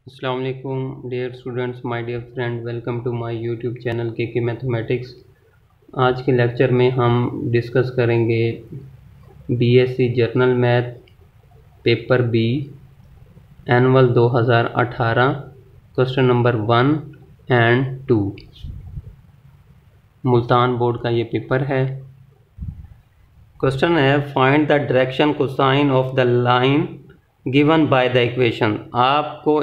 अस्सलाम वालेकुम dear students, my dear friend, welcome to my YouTube channel के mathematics. आज के लेक्चर में हम डिस्कस करेंगे BSc general math paper B annual 2018 question number 1 and 2। Multan board का ये पेपर है। क्वेश्चन है find the direction cosine of the line given by the equation. आपको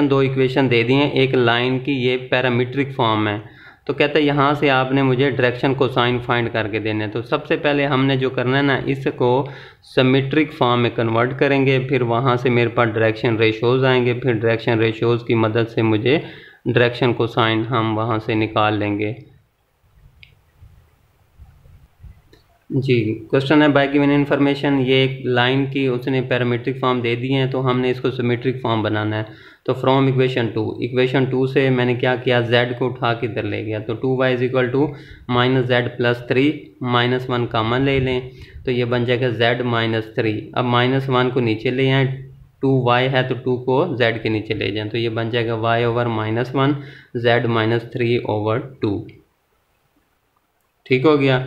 दो इक्वेशन दे दी हैं एक लाइन की, ये पैरामीट्रिक फॉर्म है। तो कहते हैं यहाँ से आपने मुझे डायरेक्शन कोसाइन फाइंड करके देने। तो सबसे पहले हमने जो करना है ना, इसको सिमेट्रिक फॉर्म में कन्वर्ट करेंगे, फिर वहाँ से मेरे पास डायरेक्शन रेशोज़ आएंगे, फिर डायरेक्शन रेशोज़ की मदद से मुझे डायरेक्शन कोसाइन हम वहाँ से निकाल लेंगे। जी, क्वेश्चन है बाय गिवन इन्फॉर्मेशन, ये एक लाइन की उसने पैरामीट्रिक फॉर्म दे दी है, तो हमने इसको सिमेट्रिक फॉर्म बनाना है। तो फ्रॉम इक्वेशन टू से मैंने क्या किया, z को उठा के इधर ले गया। तो 2y is equal to minus Z plus 3, -1 common ले लें तो ये बन जाएगा z माइनस 3। अब -1 को नीचे ले आए, 2y है तो 2 को z के नीचे ले जाएं, तो ये बन जाएगा y over -1 z minus 3 over 2। ठीक हो गया।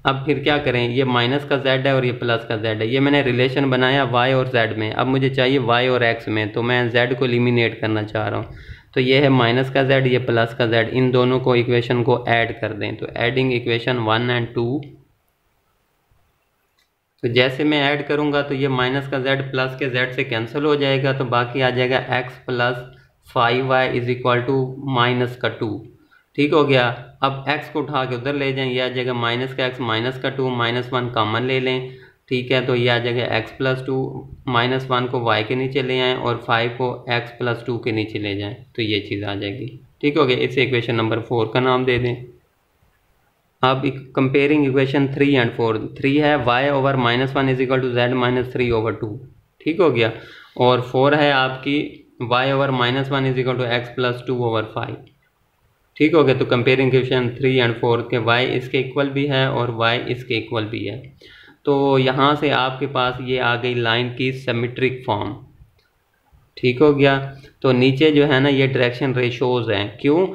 अब फिर क्या करें, ये माइनस का z है और ये प्लस का z है, ये मैंने रिलेशन बनाया y और z में। अब मुझे चाहिए y और x में, तो मैं z को एलिमिनेट करना चाह रहा हूँ। तो ये है माइनस का z, ये प्लस का z, इन दोनों को इक्वेशन को ऐड कर दें। तो एडिंग इक्वेशन 1 एंड 2। तो जैसे मैं ऐड करूँगा तो ये माइनस का z प्लस के z से कैंसिल हो जाएगा, तो बाकी आ जाएगा x plus 5y is equal to minus का 2। ठीक हो गया। अब x को उठा के उधर ले जाएं, ये आ जाएगा माइनस का x माइनस का 2, -1 कॉमन ले लें। ठीक है, तो ये आ जाएगा x प्लस 2, -1 को y के नीचे ले आएँ और 5 को x प्लस 2 के नीचे ले जाएं, तो ये चीज़ आ जाएगी। ठीक हो गया। इसे इक्वेशन नंबर 4 का नाम दे दें। अब कंपेयरिंग इक्वेशन 3 एंड 4, 3 है y over -1 is equal to z minus 3 over 2। ठीक हो गया। और 4 है आपकी y over -1 is equal to x plus 2 over 5। ठीक हो गया। तो कंपेयरिंग इक्वेशन 3 एंड 4 के y इसके इक्वल भी है और y इसके इक्वल भी है। तो यहाँ से आपके पास ये आ गई लाइन की सिमेट्रिक फॉर्म। ठीक हो गया। तो नीचे जो है ना, ये डायरेक्शन रेशोज़ हैं। क्यों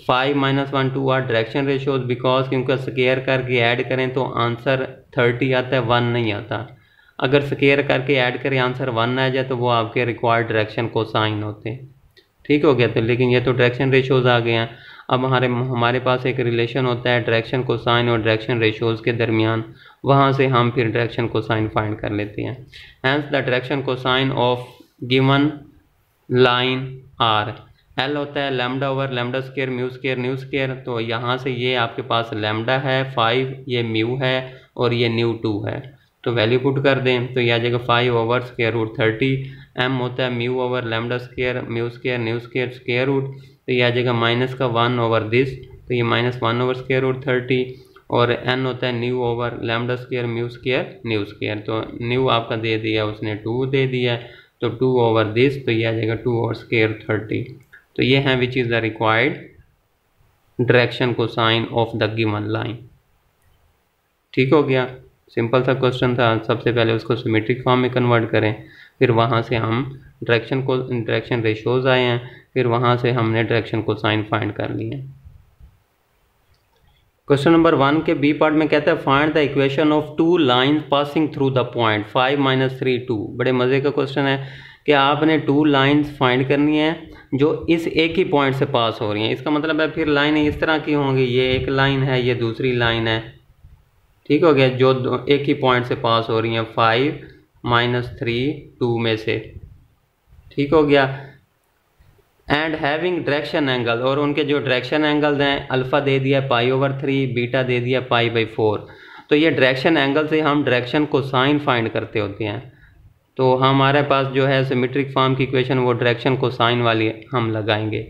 5 -1 2 आर डायरेक्शन रेशोज़, बिकॉज क्योंकि स्केयर करके ऐड करें तो आंसर 30 आता है, 1 नहीं आता। अगर स्केयर करके ऐड करें आंसर 1 आ जाए तो वो आपके रिक्वायर्ड डायरेक्शन कोसाइन होते हैं। ठीक हो गया। तो लेकिन ये तो डायरेक्शन रेशोज़ आ गए हैं। अब हमारे पास एक रिलेशन होता है डायरेक्शन कोसाइन और डायरेक्शन रेशोज़ के दरमियान, वहाँ से हम फिर डायरेक्शन कोसाइन फाइंड कर लेते हैं। Hence the direction cosine of given line are, L होता है lambda over lambda square mu square nu square. तो यहाँ से ये आपके पास लैम्डा है 5, ये म्यू है और ये न्यू 2 है। तो वैल्यू पुट कर दें तो ये आ जाएगा 5 ओवर स्क्वायर रूट 30। एम होता है mu over lambda square mu square nu square square root, तो ये आ जाएगा माइनस का 1 ओवर दिस, तो ये -1 ओवर स्क्वायर रूट 30। और एन होता है new over lambda square mu square nu square, तो न्यू आपका दे दिया उसने 2 दे दिया, तो 2 ओवर दिस, तो ये आ जाएगा 2 ओवर स्क्वायर 30। तो ये है which is the required direction cosine of the given line. ठीक हो गया। सिंपल सा क्वेश्चन था। सबसे पहले उसको सिमेट्रिक फॉर्म में कन्वर्ट करें, फिर वहाँ से हम डायरेक्शन रेशोज़ आए हैं, फिर वहाँ से हमने डायरेक्शन कोसाइन फाइंड कर लिए। क्वेश्चन नंबर 1 के बी पार्ट में कहता है find the equation of 2 lines passing through the point 5 - 3 2। बड़े मज़े का क्वेश्चन है कि आपने 2 लाइंस फाइंड करनी है जो इस एक ही पॉइंट से पास हो रही हैं। इसका मतलब है फिर लाइनें इस तरह की होंगी, ये एक लाइन है, ये दूसरी लाइन है। ठीक हो गया। जो एक ही पॉइंट से पास हो रही हैं 5 - 3 2 में से। ठीक हो गया। एंड हैविंग डायरेक्शन एंगल, और उनके जो डायरेक्शन एंगल्स हैं, अल्फ़ा दे दिया π/3, बीटा दे दिया π/4। तो ये डायरेक्शन एंगल से हम डायरेक्शन कोसाइन फाइंड करते होते हैं। तो हमारे पास जो है सिमेट्रिक फॉर्म की इक्वेशन वो डायरेक्शन कोसाइन वाली हम लगाएंगे।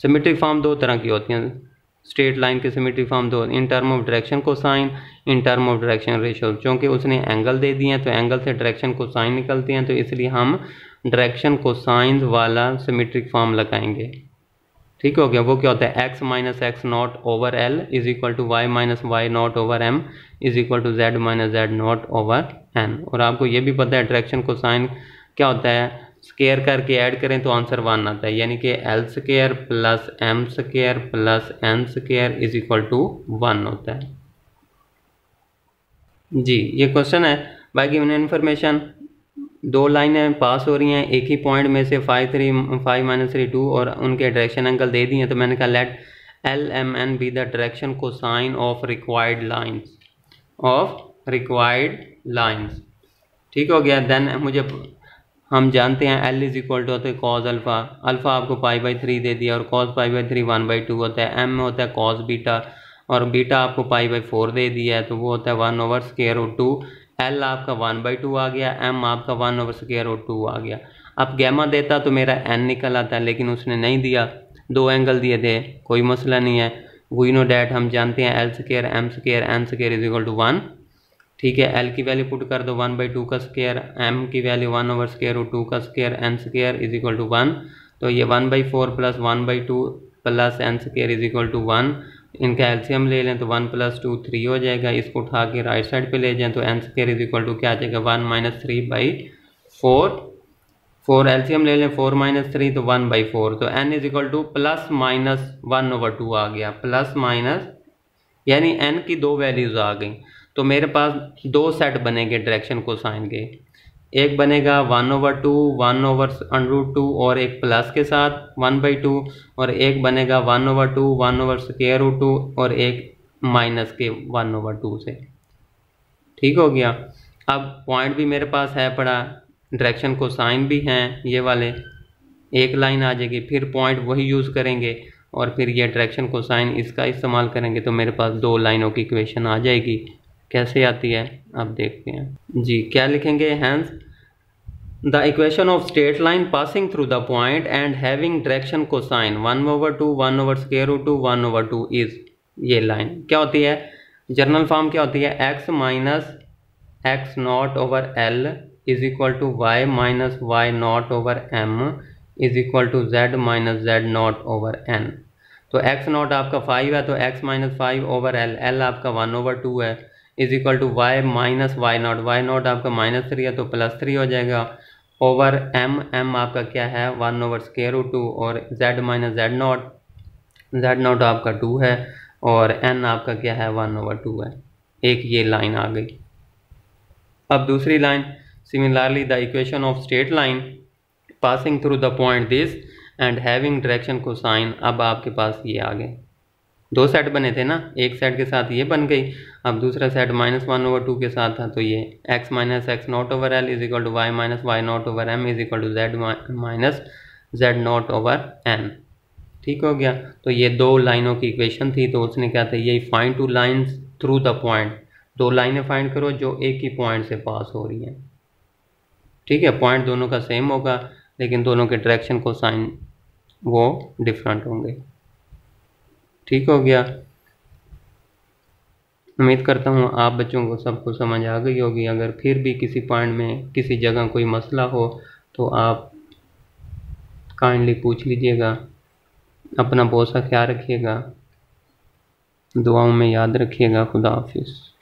सिमेट्रिक फॉर्म दो तरह की होती हैं, स्ट्रेट लाइन की सिमेट्रिक फॉर्म दो, in term of direction cosine, in term of direction ratio. क्योंकि उसने एंगल दे दिए हैं तो एंगल से डायरेक्शन कोसाइन निकलते हैं, तो इसलिए हम डायरेक्शन कोसाइन वाला सिमेट्रिक फॉर्म लगाएंगे। ठीक हो गया। वो क्या होता है x - x0 over l is equal to y - y0 over m is equal to z - z0 over n। और आपको ये भी पता है डायरेक्शन कोसाइन क्या होता है, स्केयर करके ऐड करें तो आंसर 1 आता है, यानी कि L square plus M square plus N square is equal to 1 होता है। जी ये क्वेश्चन है। बाकी उन्हें इन्फॉर्मेशन, 2 लाइनें पास हो रही हैं एक ही पॉइंट में से 5 3 2 और उनके डायरेक्शन एंगल दे दिए हैं। तो मैंने कहा let L M N be the direction cosine of required lines. ठीक हो गया। देन मुझे हम जानते हैं एल इज इक्वल टू होता है कॉज अल्फ़ा, अल्फ़ा आपको π/3 दे दिया और कॉज π/3 1/2 होता है। एम में होता है कॉज बीटा और बीटा आपको π/4 दे दिया है, तो वो होता है 1/√2। एल आपका 1/2 आ गया, एम आपका 1/√2 आ गया। अब गैमा देता तो मेरा एन निकल आता है, लेकिन उसने नहीं दिया, 2 एंगल दिए थे, कोई मसला नहीं है। वी नो डैट, हम जानते हैं L square M square N square is equal to 1। ठीक है, एल की वैल्यू पुट कर दो 1/2 का स्केयर, एम की वैल्यू 1/√2 का square, N square is equal to 1। तो ये 1/4 plus 1/2 plus N square is equal to 1। इनका एलसीएम ले लें तो 1 + 2 3 हो जाएगा। इसको उठा के राइट साइड पे ले जाएं तो N square is equal to क्या आ जाएगा 1 - 3/4। 4 एलसीएम ले लें 4 - 3 तो 1/4। तो एन इज इक्वल टू +-1/2 आ गया, प्लस माइनस, यानी एन की 2 वैल्यूज़ आ गई। तो मेरे पास 2 सेट बनेंगे डायरेक्शन कोसाइन के, एक बनेगा 1/2 1/√2 और एक प्लस के साथ 1/2, और एक बनेगा 1/2 1/√2 और एक माइनस के 1/2 से। ठीक हो गया। अब पॉइंट भी मेरे पास है पड़ा, डायरेक्शन कोसाइन भी हैं ये वाले, एक लाइन आ जाएगी, फिर पॉइंट वही यूज़ करेंगे और फिर ये डायरेक्शन कोसाइन इसका इस्तेमाल करेंगे, तो मेरे पास 2 लाइनों की इक्वेशन आ जाएगी। कैसे आती है अब देखते हैं जी। क्या लिखेंगे, hence the equation of straight line passing through the point and having direction cosine 1/2 1/√2 1/2 is, ये लाइन क्या होती है, जर्नल फॉर्म क्या होती है, x - x0/L is equal to y - y0/M is equal to z - z0/N। तो x0 आपका 5 है तो x - 5/L, L आपका 1/2 है, is equal to y - y0, y0 आपका -3 है तो +3 हो जाएगा, ओवर m आपका क्या है 1/√2 और z - z0 आपका 2 है और n आपका क्या है 1/2 है। एक ये लाइन आ गई। अब दूसरी line, similarly the equation of straight line passing through the point this and having direction cosine, अब आपके पास ये आ गए, 2 सेट बने थे ना, एक सेट के साथ ये बन गई, अब दूसरा सेट -1/2 के साथ था, तो ये x - x0/L is equal to y - y0/M is equal to z - z0/N। ठीक हो गया। तो ये 2 लाइनों की इक्वेशन थी, तो उसने क्या था, ये find 2 lines through the point, 2 लाइनें फाइंड करो जो एक ही पॉइंट से पास हो रही हैं। ठीक है, पॉइंट दोनों का सेम होगा लेकिन दोनों के डायरेक्शन कोसाइन वो डिफरेंट होंगे। ठीक हो गया। उम्मीद करता हूँ आप बच्चों को सबको समझ आ गई होगी। अगर फिर भी किसी पॉइंट में किसी जगह कोई मसला हो तो आप काइंडली पूछ लीजिएगा। अपना बहुत सा ख्याल रखिएगा, दुआओं में याद रखिएगा। खुदा हाफिज़।